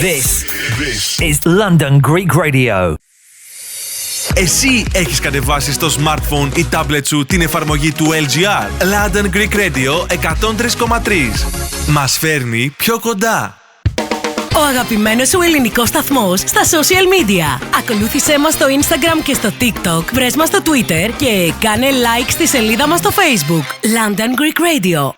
This is London Greek Radio. Εσύ έχεις κατεβάσει στο smartphone ή tablet σου την εφαρμογή του LGR. London Greek Radio 103,3. Μας φέρνει πιο κοντά. Ο αγαπημένος σου ελληνικός σταθμός στα social media. Ακολούθησέ μας στο Instagram και στο TikTok, βρες μας στο Twitter και κάνε like στη σελίδα μας στο Facebook. London Greek Radio.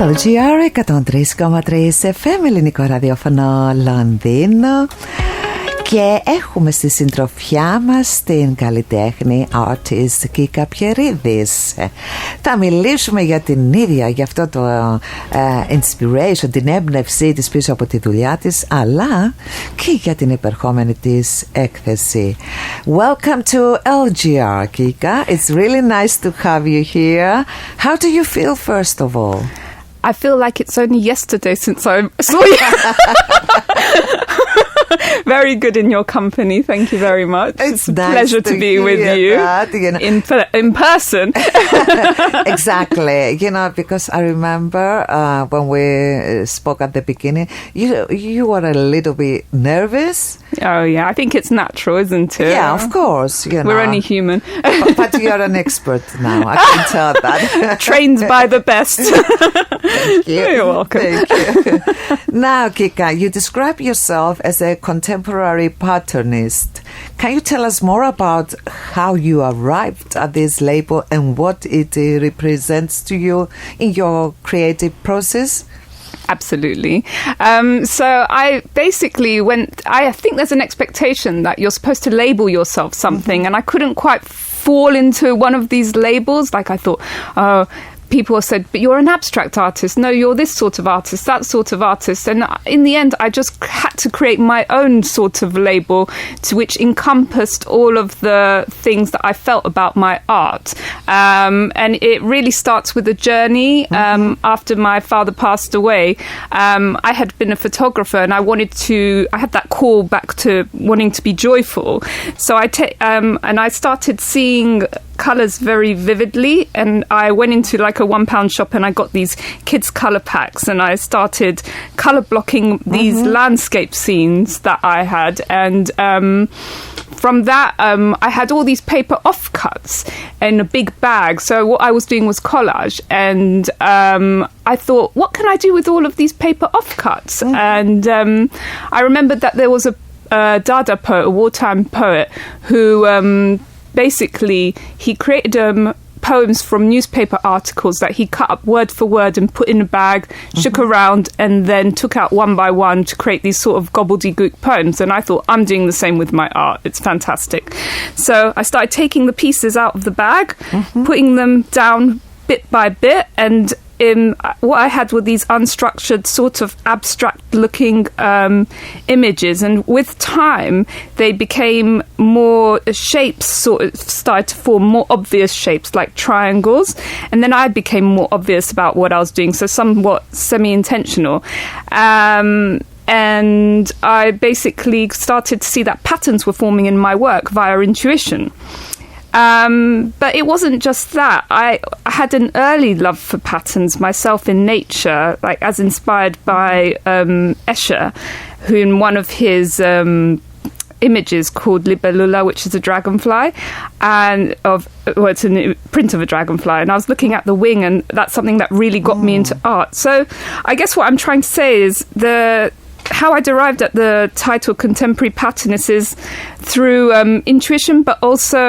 LGR 103,3 FM, ελληνικό ραδιόφωνο Λονδίνο. Και έχουμε στη συντροφιά μας την καλλιτέχνη artist Kika Pierides. Θα μιλήσουμε για την ίδια, για αυτό το inspiration, την έμπνευσή της πίσω από τη δουλειά της, αλλά και για την επερχόμενη της έκθεση. Welcome to LGR, Kika. It's really nice to have you here. How do you feel, first of all? I feel like it's only yesterday since I saw you. Very good in your company. Thank you very much. It's a nice pleasure to be with you in person. Exactly. You know, because I remember when we spoke at the beginning, you were a little bit nervous. Oh, yeah. I think it's natural, isn't it? Yeah, of course. You know. We're only human. But you're an expert now. I can tell that. Trained by the best. Thank you. You're welcome. Thank you. Now, Kika, you describe yourself as a contemporary patternist. Can you tell us more about how you arrived at this label and what it represents to you in your creative process? Absolutely. So I basically I think there's an expectation that you're supposed to label yourself something, and I couldn't quite fall into one of these labels. Like I thought, people have said, but you're an abstract artist. No, you're this sort of artist, that sort of artist. And in the end, I just had to create my own sort of label which encompassed all of the things that I felt about my art. And it really starts with a journey. After my father passed away, I had been a photographer and I had that call back to wanting to be joyful. So I started seeing colours very vividly, and I went into like a £1 shop and I got these kids colour packs, and I started colour blocking these landscape scenes that I had, and from that I had all these paper offcuts in a big bag. So what I was doing was collage, and I thought, what can I do with all of these paper offcuts? And I remembered that there was a Dada poet, a wartime poet, who basically he created poems from newspaper articles that he cut up word for word and put in a bag, shook around, and then took out one by one to create these sort of gobbledygook poems. And I thought, I'm doing the same with my art. It's fantastic. So I started taking the pieces out of the bag, putting them down bit by bit, and what I had were these unstructured, sort of abstract-looking images, and with time, they became more shapes. Sort of started to form more obvious shapes, like triangles, and then I became more obvious about what I was doing, so somewhat semi-intentional. And I basically started to see that patterns were forming in my work via intuition. But it wasn't just that. I had an early love for patterns myself in nature, like as inspired by Escher, who in one of his images called Libellula, which is a dragonfly, and it's a print of a dragonfly, and I was looking at the wing, and that's something that really got me into art. So I guess what I'm trying to say is how I derived at the title Contemporary Patternist is through intuition, but also,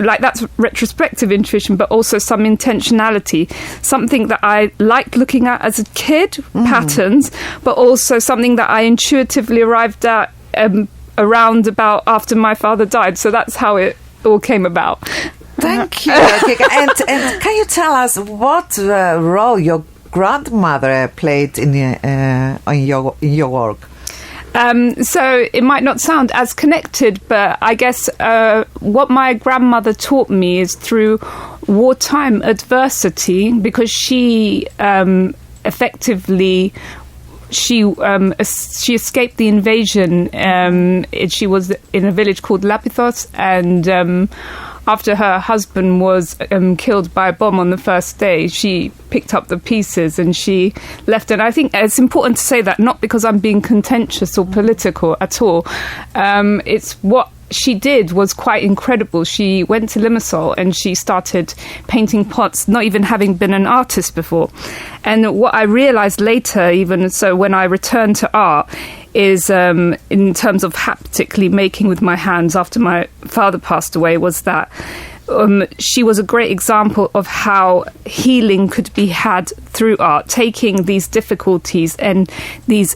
like, that's retrospective intuition, but also some intentionality, something that I liked looking at as a kid, patterns, but also something that I intuitively arrived at around about after my father died. So that's how it all came about. Thank you, Kika. And can you tell us what role your grandmother played in your work? So it might not sound as connected, but I guess what my grandmother taught me is through wartime adversity, because she effectively she escaped the invasion. She was in a village called Lapithos, and after her husband was killed by a bomb on the first day, she picked up the pieces and she left. And I think it's important to say that not because I'm being contentious or political at all. It's what she did was quite incredible. She went to Limassol and she started painting pots, not even having been an artist before. And what I realized later, even so when I returned to art, is in terms of haptically making with my hands after my father passed away, was that she was a great example of how healing could be had through art, taking these difficulties and these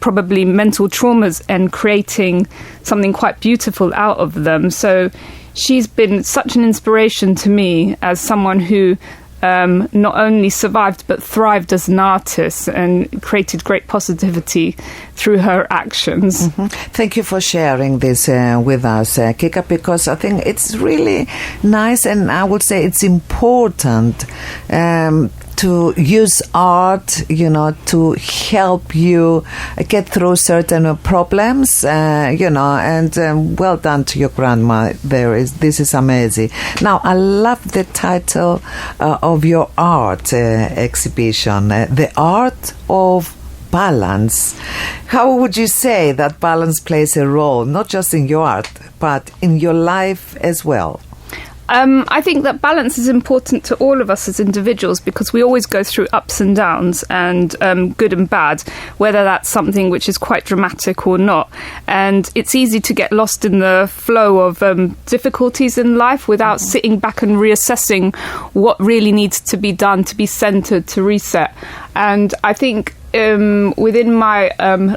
probably mental traumas and creating something quite beautiful out of them. So she's been such an inspiration to me as someone who not only survived but thrived as an artist and created great positivity through her actions. Mm-hmm. Thank you for sharing this with us, Kika, because I think it's really nice, and I would say it's important to use art, to help you get through certain problems, and well done to your grandma. This is amazing. Now, I love the title of your art exhibition, The Art of Balance. How would you say that balance plays a role, not just in your art, but in your life as well? I think that balance is important to all of us as individuals, because we always go through ups and downs and good and bad, whether that's something which is quite dramatic or not. And it's easy to get lost in the flow of difficulties in life without sitting back and reassessing what really needs to be done to be centered, to reset. And I think within my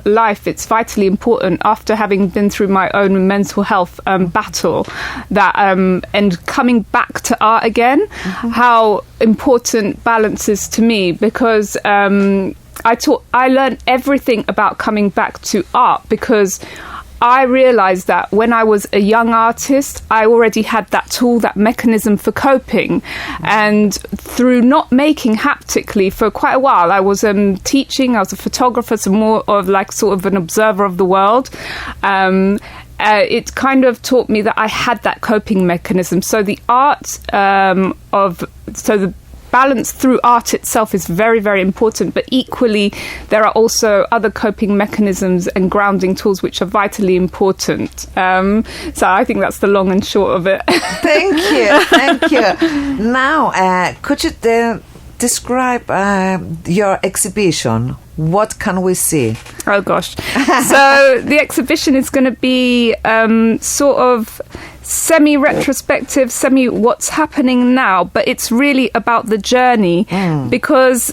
life, it's vitally important, after having been through my own mental health battle, that and coming back to art again, how important balance is to me, because I learned everything about coming back to art, because I realised that when I was a young artist, I already had that tool, that mechanism for coping. And through not making haptically for quite a while, I was teaching, I was a photographer, so more of like sort of an observer of the world. It kind of taught me that I had that coping mechanism. So the art the balance through art itself is very, very important, but equally there are also other coping mechanisms and grounding tools which are vitally important. So I think that's the long and short of it. Thank you. Now, could you describe your exhibition? What can we see? Oh gosh. So the exhibition is going to be sort of semi-retrospective, what's happening now, but it's really about the journey, because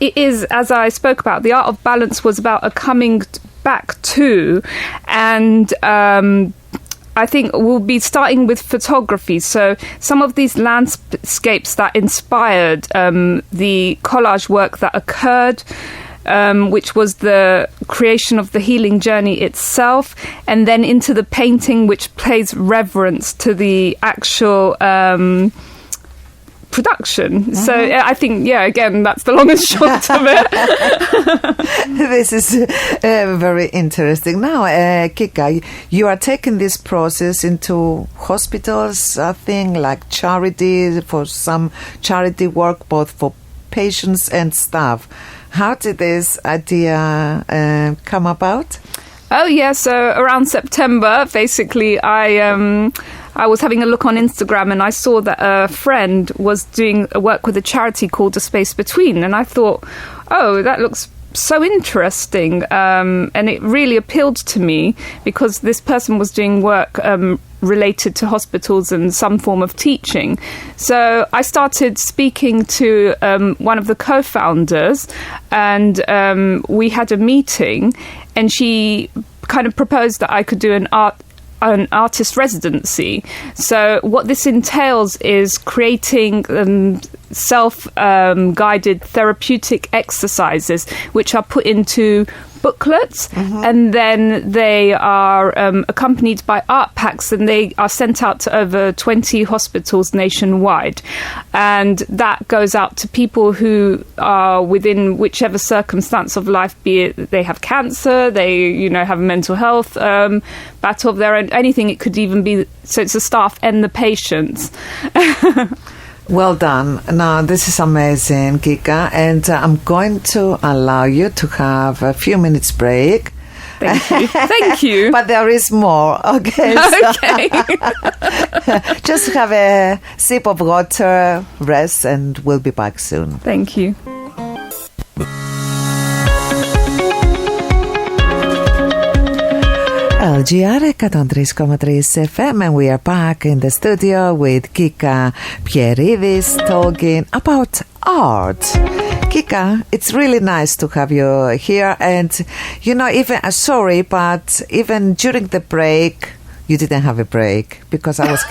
it is, as I spoke about, the art of balance was about a coming back to, and I think we'll be starting with photography. So some of these landscapes that inspired the collage work that occurred, which was the creation of the healing journey itself, and then into the painting, which pays reverence to the actual production. So I think, again, that's the long and short of it. This is very interesting. Now, Kika, you are taking this process into hospitals, I think, like charity, for some charity work, both for patients and staff. How did this idea come about? Oh, yeah. So around September, basically, I was having a look on Instagram and I saw that a friend was doing work with a charity called A Space Between. And I thought, oh, that looks so interesting. And it really appealed to me, because this person was doing work related to hospitals and some form of teaching. So I started speaking to one of the co-founders, and we had a meeting, and she kind of proposed that I could do an artist residency. So what this entails is creating self-guided therapeutic exercises which are put into booklets, and then they are accompanied by art packs, and they are sent out to over 20 hospitals nationwide. And that goes out to people who are within whichever circumstance of life, be it they have cancer, they, have a mental health battle of their own, anything. It could even be, so it's the staff and the patients. Well done. Now, this is amazing, Kika, and I'm going to allow you to have a few minutes break. Thank you. Thank you. But there is more, okay? Okay. Just have a sip of water, rest, and we'll be back soon. Thank you. LGR 103.3 FM, and we are back in the studio with Kika Pierides talking about art. Kika, it's really nice to have you here, and even sorry, but even during the break, you didn't have a break because I was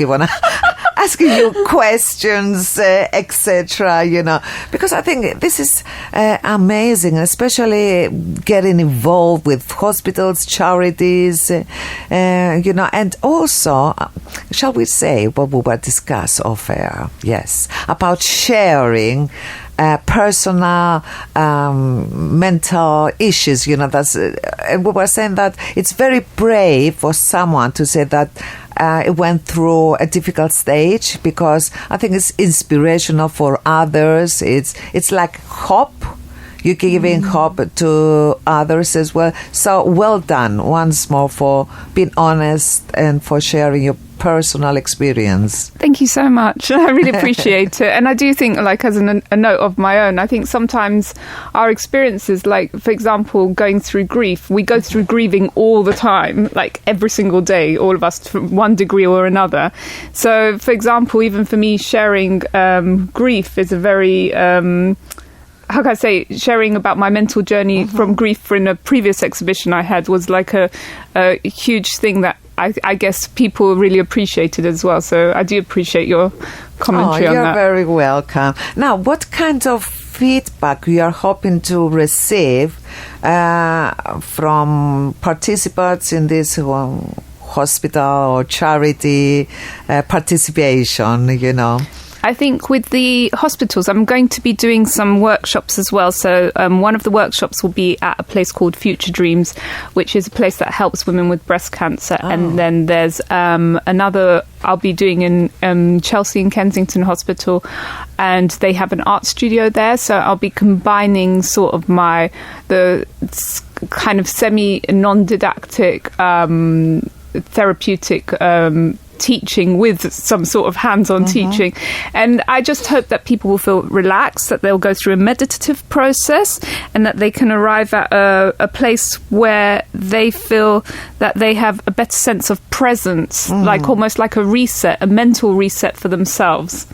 asking you questions, etc. Because I think this is amazing, especially getting involved with hospitals, charities, and also, shall we say, what we will discuss off air, yes, about sharing personal mental issues, and we were saying that it's very brave for someone to say that it went through a difficult stage, because I think it's inspirational for others. It's like hope. You're giving hope to others as well. So well done once more for being honest and for sharing your personal experience. Thank you so much. I really appreciate it. And I do think, as a note of my own, I think sometimes our experiences, for example, going through grief, we go through grieving all the time, every single day, all of us, to one degree or another. So, for example, even for me, sharing grief is a very... how can I say, sharing about my mental journey from grief in a previous exhibition I had was a huge thing that I guess people really appreciated as well. So I do appreciate your commentary on that. You're very welcome. Now, what kind of feedback you are hoping to receive from participants in this hospital or charity participation, I think with the hospitals, I'm going to be doing some workshops as well. So one of the workshops will be at a place called Future Dreams, which is a place that helps women with breast cancer. Oh. And then there's another I'll be doing in Chelsea and Kensington Hospital, and they have an art studio there. So I'll be combining sort of the kind of semi-non-didactic therapeutic teaching with some sort of hands-on teaching, and I just hope that people will feel relaxed, that they'll go through a meditative process, and that they can arrive at a place where they feel that they have a better sense of presence, almost like a reset, a mental reset for themselves.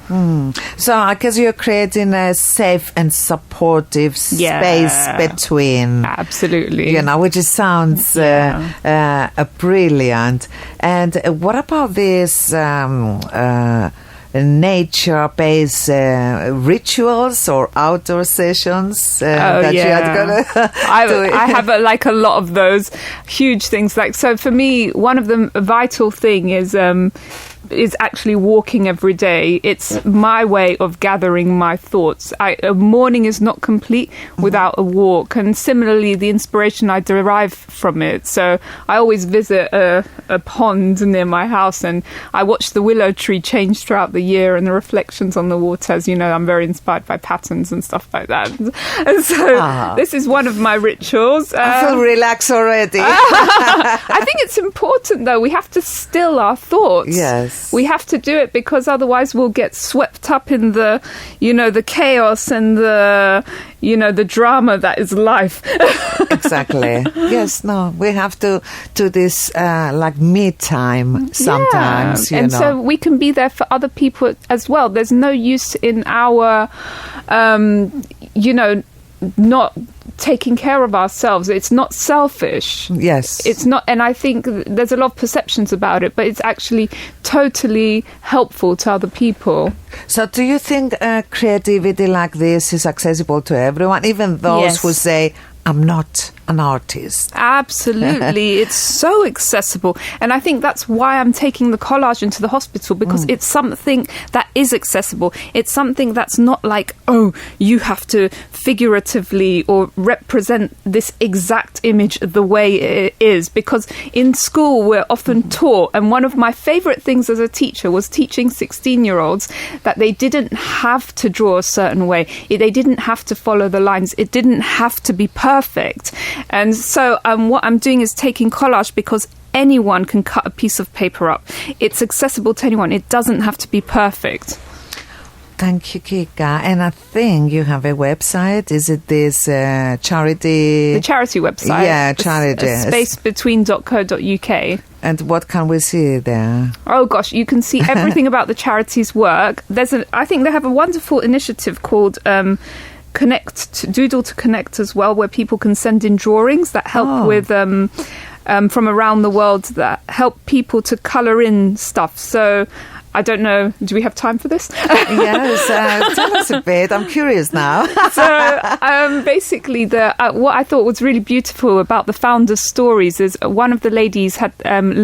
So I guess you're creating a safe and supportive space between, absolutely, which sounds brilliant. And what about this nature-based rituals or outdoor sessions that you are gonna do? I have a lot of those huge things. So for me, one of the vital thing is actually walking every day. It's my way of gathering my thoughts. A morning is not complete without a walk, and similarly the inspiration I derive from it. So I always visit a pond near my house, and I watch the willow tree change throughout the year and the reflections on the water. As you know, I'm very inspired by patterns and stuff like that, and so this is one of my rituals. I feel relaxed already. I think it's important, though. We have to still our thoughts. Yes. We have to do it, because otherwise we'll get swept up in the chaos and the drama that is life. Exactly. Yes, no, we have to do this me time sometimes, and so we can be there for other people as well. There's no use in our, not taking care of ourselves. It's not selfish. Yes. It's not, and I think there's a lot of perceptions about it, but it's actually totally helpful to other people. So do you think creativity like this is accessible to everyone, even those who say, I'm not an artist. Absolutely. It's so accessible. And I think that's why I'm taking the collage into the hospital, because it's something that is accessible. It's something that's not like, oh, you have to figuratively or represent this exact image the way it is. Because in school, we're often taught, and one of my favorite things as a teacher was teaching 16-year-olds that they didn't have to draw a certain way. They didn't have to follow the lines. It didn't have to be perfect. And so what I'm doing is taking collage, because anyone can cut a piece of paper up. It's accessible to anyone. It doesn't have to be perfect. Thank you, Kika. And I think you have a website. Is it this charity? The charity website. Yeah, charity. spacebetween.co.uk. And what can we see there? Oh gosh, you can see everything about the charity's work. I think they have a wonderful initiative called Doodle to Connect as well, where people can send in drawings that help with from around the world, that help people to colour in stuff. So I don't know, do we have time for this? Yes, tell us a bit. I'm curious now. So basically, what I thought was really beautiful about the founders' stories is one of the ladies had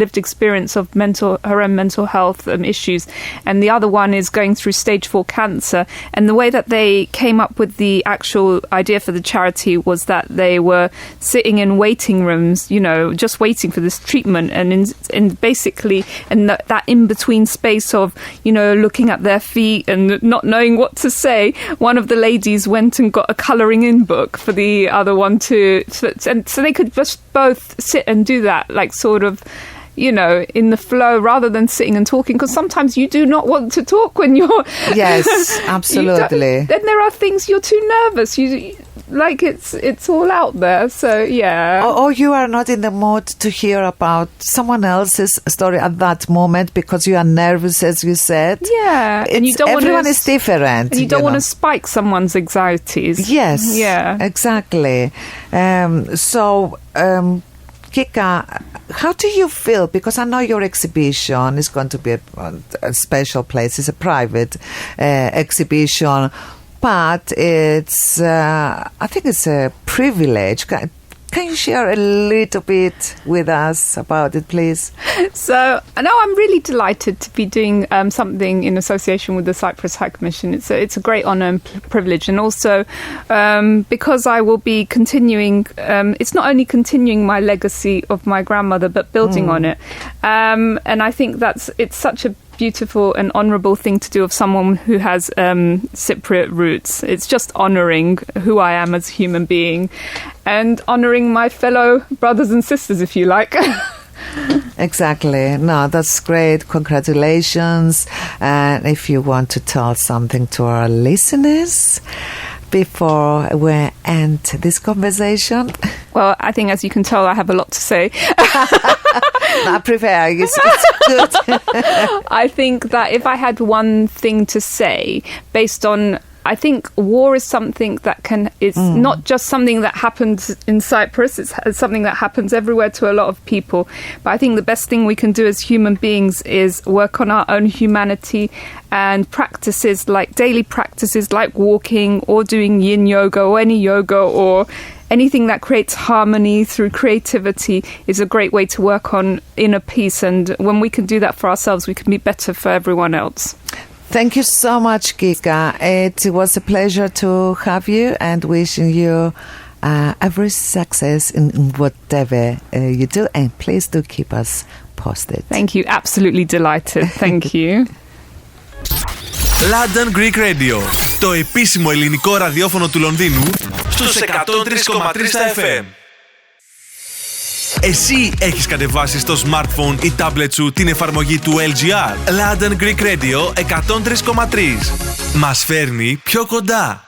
lived experience of her own mental health issues, and the other one is going through stage 4 cancer. And the way that they came up with the actual idea for the charity was that they were sitting in waiting rooms, just waiting for this treatment, and basically that in-between space of, looking at their feet and not knowing what to say, one of the ladies went and got a colouring in book for the other one and so they could just both sit and do that, like sort of, in the flow, rather than sitting and talking, because sometimes you do not want to talk when you're... Yes, absolutely. Then there are things you're too nervous. It's all out there, so yeah. Or you are not in the mood to hear about someone else's story at that moment because you are nervous, as you said. Yeah, and everyone is different. And you don't want to spike someone's anxieties. Yes, yeah, exactly. Kika, how do you feel? Because I know your exhibition is going to be a special place. It's a private exhibition, but it's I think it's a privilege. Can you share a little bit with us about it, please? So, I'm really delighted to be doing something in association with the Cyprus High Commission. It's a great honour and privilege, and also because I will be continuing. It's not only continuing my legacy of my grandmother, but building on it. And I think it's such a beautiful and honourable thing to do of someone who has Cypriot roots. It's just honouring who I am as a human being and honouring my fellow brothers and sisters, if you like. Exactly. No, that's great. Congratulations. And if you want to tell something to our listeners before we end this conversation. Well, I think, as you can tell, I have a lot to say. I prefer. It's good. I think that if I had one thing to say, based on, I think war is something that it's not just something that happens in Cyprus, it's something that happens everywhere to a lot of people. But I think the best thing we can do as human beings is work on our own humanity, and daily practices like walking or doing yin yoga or any yoga or anything that creates harmony through creativity is a great way to work on inner peace. And when we can do that for ourselves, we can be better for everyone else. Thank you so much, Kika. It was a pleasure to have you, and wishing you every success in whatever you do. And please do keep us posted. Thank you. Absolutely delighted. Thank you. London Greek Radio, το επίσημο ελληνικό ραδιόφωνο του Λονδίνου, στους 103,3 FM. Εσύ έχεις κατεβάσει στο smartphone ή tablet σου την εφαρμογή του LGR. London Greek Radio 103,3. Μας φέρνει πιο κοντά.